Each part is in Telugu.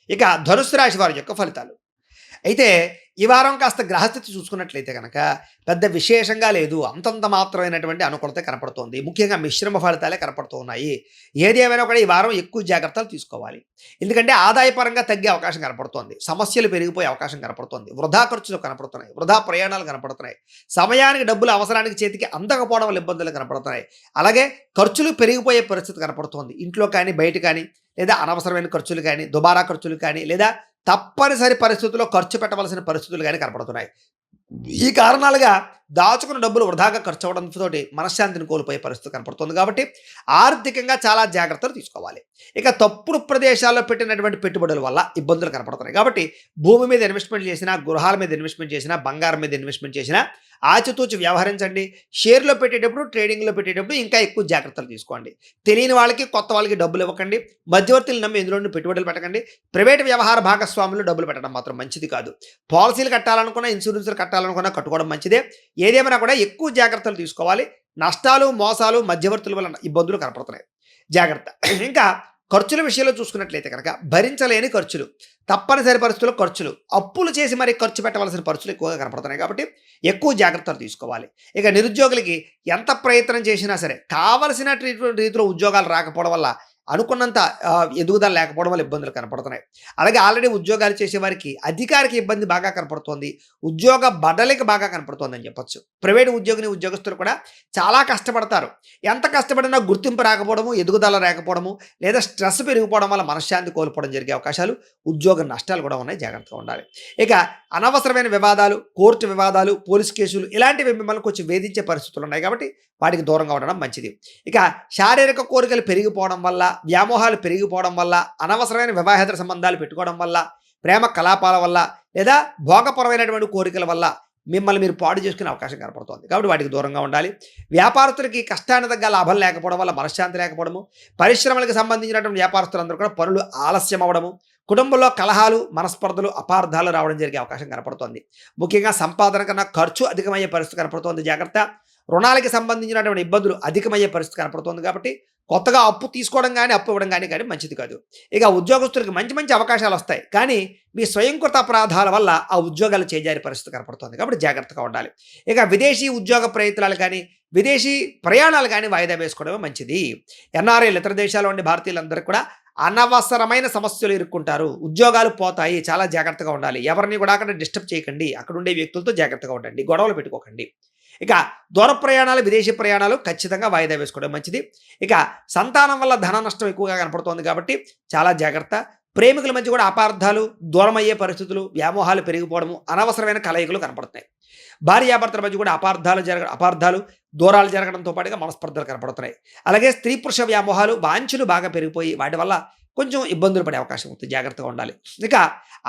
ఇక ధనుస్సు రాశి వారి యొక్క ఫలితాలు. అయితే ఈ వారం కాస్త గ్రహస్థితి చూసుకున్నట్లయితే గనక పెద్ద విశేషంగా లేదు. అంతంత మాత్రమైనటువంటి అనుకూలత కనపడుతోంది. ముఖ్యంగా మిశ్రమ ఫలితాలే కనపడుతూ ఉన్నాయి. ఏది ఏమైనా కూడా ఈ వారం ఎక్కువ జాగ్రత్తలు తీసుకోవాలి. ఎందుకంటే ఆదాయపరంగా తగ్గే అవకాశం కనపడుతోంది. సమస్యలు పెరిగిపోయే అవకాశం కనపడుతోంది. వృధా ఖర్చులు కనపడుతున్నాయి. వృధా ప్రయాణాలు కనపడుతున్నాయి. సమయానికి డబ్బులు అవసరానికి చేతికి అందకపోవడం వల్ల ఇబ్బందులు కనపడుతున్నాయి. అలాగే ఖర్చులు పెరిగిపోయే పరిస్థితి కనపడుతోంది. ఇంట్లో కానీ, బయట కానీ, లేదా అనవసరమైన ఖర్చులు కానీ, దుబారా ఖర్చులు కానీ, లేదా తప్పనిసరి పరిస్థితుల్లో ఖర్చు పెట్టవలసిన పరిస్థితులు గాని కనపడుతున్నాయి. ఈ కారణాలుగా దాచుకున్న డబ్బులు వృధాగా ఖర్చు అవ్వడంతోటి మనశ్శాంతిని కోల్పోయే పరిస్థితి కనపడుతుంది. కాబట్టి ఆర్థికంగా చాలా జాగ్రత్తలు తీసుకోవాలి. ఇక తప్పుడు ప్రదేశాల్లో పెట్టినటువంటి పెట్టుబడుల వల్ల ఇబ్బందులు కనపడుతున్నాయి. కాబట్టి భూమి మీద ఇన్వెస్ట్‌మెంట్ చేసినా, గృహాల మీద ఇన్వెస్ట్‌మెంట్ చేసినా, బంగారం మీద ఇన్వెస్ట్‌మెంట్ చేసినా ఆచితూచి వ్యవహరించండి. షేర్‌లో పెట్టేటప్పుడు, ట్రేడింగ్‌లో పెట్టేటప్పుడు ఇంకా ఎక్కువ జాగ్రత్తలు తీసుకోండి. తెలియని వాళ్ళకి, కొత్త వాళ్ళకి డబ్బులు ఇవ్వకండి. మధ్యవర్తులు నమ్మి ఎందులోనూ పెట్టుబడులు పెట్టకండి. ప్రైవేట్ వ్యవహార భాగస్వాములు డబ్బులు పెట్టడం మాత్రం మంచిది కాదు. పాలసీలు కట్టాలనుకున్నా, ఇన్సూరెన్స్‌లు కట్టాలనుకున్నా కట్టుకోవడం మంచిదే. ఏదేమైనా కూడా ఎక్కువ జాగ్రత్తలు తీసుకోవాలి. నష్టాలు, మోసాలు, మధ్యవర్తుల వల్ల ఇబ్బందులు కనపడుతున్నాయి. జాగ్రత్త. ఇంకా ఖర్చుల విషయంలో చూసుకున్నట్లయితే కనుక భరించలేని ఖర్చులు, తప్పనిసరి పరిస్థితుల్లో ఖర్చులు, అప్పులు చేసి మరీ ఖర్చు పెట్టవలసిన ఖర్చులు ఎక్కువగా కనపడుతున్నాయి. కాబట్టి ఎక్కువ జాగ్రత్తలు తీసుకోవాలి. ఇక నిరుద్యోగులకి ఎంత ప్రయత్నం చేసినా సరే కావలసిన రీతిలో ఉద్యోగాలు రాకపోవడం వల్ల అనుకున్నంత ఎదుగుదల లేకపోవడం వల్ల ఇబ్బందులు కనపడుతున్నాయి. అలాగే ఆల్రెడీ ఉద్యోగాలు చేసేవారికి అధికారికి ఇబ్బంది బాగా కనపడుతోంది. ఉద్యోగ బడలిక బాగా కనపడుతోందని చెప్పొచ్చు. ప్రైవేట్ ఉద్యోగస్తులు కూడా చాలా కష్టపడతారు. ఎంత కష్టపడినా గుర్తింపు రాకపోవడము, ఎదుగుదల రాకపోవడము, లేదా స్ట్రెస్ పెరిగిపోవడం వల్ల మనశ్శాంతి కోల్పోవడం జరిగే అవకాశాలు, ఉద్యోగ నష్టాలు కూడా ఉన్నాయి. జాగ్రత్తగా ఉండాలి. ఇక అనవసరమైన వివాదాలు, కోర్టు వివాదాలు, పోలీస్ కేసులు ఇలాంటివి మిమ్మల్ని కొంచెం వేధించే పరిస్థితులు ఉన్నాయి. కాబట్టి వాటికి దూరంగా ఉండడం మంచిది. ఇక శారీరక కోరికలు పెరిగిపోవడం వల్ల, వ్యామోహాలు పెరిగిపోవడం వల్ల, అనవసరమైన వివాహేతర సంబంధాలు పెట్టుకోవడం వల్ల, ప్రేమ కలాపాల వల్ల, లేదా భోగపరమైనటువంటి కోరికల వల్ల మిమ్మల్ని మీరు పాడు చేసుకునే అవకాశం కనపడుతోంది. కాబట్టి వాటికి దూరంగా ఉండాలి. వ్యాపారస్తులకి కష్టానికి తగ్గ లాభం లేకపోవడం వల్ల మనశ్శాంతి లేకపోవడము, పరిశ్రమలకు సంబంధించినటువంటి వ్యాపారస్తులందరూ కూడా పనులు ఆలస్యం అవ్వడము, కుటుంబంలో కలహాలు, మనస్పర్ధలు, అపార్థాలు రావడం జరిగే అవకాశం కనపడుతోంది. ముఖ్యంగా సంపాదన కన్నా ఖర్చు అధికమయ్యే పరిస్థితి కనపడుతోంది. జాగ్రత్త. రుణాలకి సంబంధించినటువంటి ఇబ్బందులు అధికమయ్యే పరిస్థితి కనపడుతోంది. కాబట్టి కొత్తగా అప్పు తీసుకోవడం కానీ, అప్పు ఇవ్వడం కానీ మంచిది కాదు. ఇక ఉద్యోగస్తులకు మంచి మంచి అవకాశాలు వస్తాయి. కానీ మీ స్వయంకృత అపరాధాల వల్ల ఆ ఉద్యోగాలు చేజారే పరిస్థితి కనపడుతోంది. కాబట్టి జాగ్రత్తగా ఉండాలి. ఇక విదేశీ ఉద్యోగ ప్రయత్నాలు కానీ, విదేశీ ప్రయాణాలు కానీ వాయిదా వేసుకోవడమే మంచిది. ఎన్ఆర్ఐలు, ఇతర దేశాల్లో ఉండే భారతీయులందరూ కూడా అనవసరమైన సమస్యలు ఇరుక్కుంటారు. ఉద్యోగాలు పోతాయి. చాలా జాగ్రత్తగా ఉండాలి. ఎవరిని కూడా అక్కడ డిస్టర్బ్ చేయకండి. అక్కడ ఉండే వ్యక్తులతో జాగ్రత్తగా ఉండండి. గొడవలు పెట్టుకోకండి. ఇక దూర ప్రయాణాలు, విదేశీ ప్రయాణాలు ఖచ్చితంగా వాయిదా వేసుకోవడం మంచిది. ఇక సంతానం వల్ల ధన నష్టం ఎక్కువగా కనపడుతోంది. కాబట్టి చాలా జాగ్రత్త. ప్రేమికుల మధ్య కూడా అపార్థాలు, దూరమయ్యే పరిస్థితులు, వ్యామోహాలు పెరిగిపోవడము, అనవసరమైన కలయికలు కనపడుతున్నాయి. భార్యాభర్తల మధ్య కూడా అపార్థాలు, దూరాలు జరగడంతో పాటుగా మనస్పర్ధలు కనపడుతున్నాయి. అలాగే స్త్రీ పురుష వ్యామోహాలు, వాంఛలు బాగా పెరిగిపోయి వాటి వల్ల కొంచెం ఇబ్బందులు పడే అవకాశం ఉంటుంది. జాగ్రత్తగా ఉండాలి. ఇక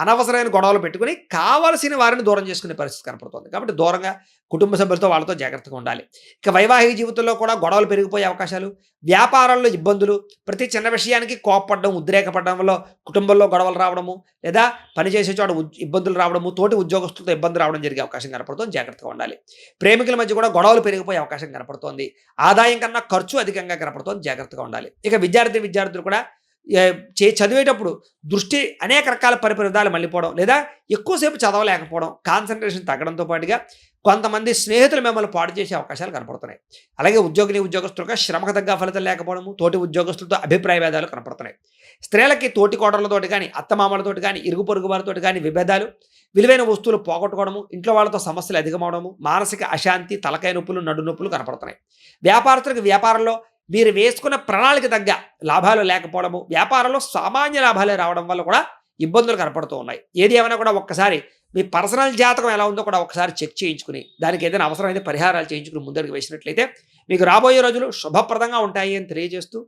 అనవసరమైన గొడవలు పెట్టుకుని కావలసిన వారిని దూరం చేసుకునే పరిస్థితి కనపడుతుంది. కాబట్టి దూరంగా కుటుంబ సభ్యులతో వాళ్ళతో జాగ్రత్తగా ఉండాలి. ఇక వైవాహిక జీవితంలో కూడా గొడవలు పెరిగిపోయే అవకాశాలు, వ్యాపారాల్లో ఇబ్బందులు, ప్రతి చిన్న విషయానికి కోపపడడం, ఉద్రేకపడడం వల్ల కుటుంబంలో గొడవలు రావడము, లేదా పనిచేసే చోట ఇబ్బందులు రావడము, తోటి ఉద్యోగస్తులతో ఇబ్బంది రావడం జరిగే అవకాశం కనపడుతుంది. జాగ్రత్తగా ఉండాలి. ప్రేమికుల మధ్య కూడా గొడవలు పెరిగిపోయే అవకాశం కనపడుతోంది. ఆదాయం కన్నా ఖర్చు అధికంగా కనపడుతోంది. జాగ్రత్తగా ఉండాలి. ఇక విద్యార్థులు కూడా చదివేటప్పుడు దృష్టి అనేక రకాల పరిపరిధాలు మళ్ళీపోవడం, లేదా ఎక్కువసేపు చదవలేకపోవడం, కాన్సన్ట్రేషన్ తగ్గడంతో పాటుగా కొంతమంది స్నేహితులు మిమ్మల్ని పాడు చేసే అవకాశాలు కనపడుతున్నాయి. అలాగే ఉద్యోగులుగా శ్రమకు తగ్గ ఫలితం లేకపోవడము, తోటి ఉద్యోగస్తులతో అభిప్రాయ భేదాలు కనపడుతున్నాయి. స్త్రీలకి తోటి కోడళ్లతోటి కానీ, అత్తమామలతోటి కానీ, ఇరుగు పొరుగు వారితోటి కానీ విభేదాలు, విలువైన వస్తువులు పోగొట్టుకోవడము, ఇంట్లో వాళ్ళతో సమస్యలు అధికమవడము, మానసిక అశాంతి, తలకాయ నొప్పులు, నడు నొప్పులు కనపడుతున్నాయి. వ్యాపారస్తులకు వ్యాపారంలో మీరు వేసుకున్న ప్రణాళిక తగ్గ లాభాలు లేకపోవడము, వ్యాపారంలో సామాన్య లాభాలే రావడం వల్ల కూడా ఇబ్బందులు కనపడుతూ ఉన్నాయి. ఏది ఏమైనా కూడా ఒక్కసారి మీ పర్సనల్ జాతకం ఎలా ఉందో కూడా ఒకసారి చెక్ చేయించుకుని, దానికి ఏదైనా అవసరమైతే పరిహారాలు చేయించుకుని ముందడుగు వేసినట్లయితే మీకు రాబోయే రోజులు శుభప్రదంగా ఉంటాయి అని తెలియజేస్తూ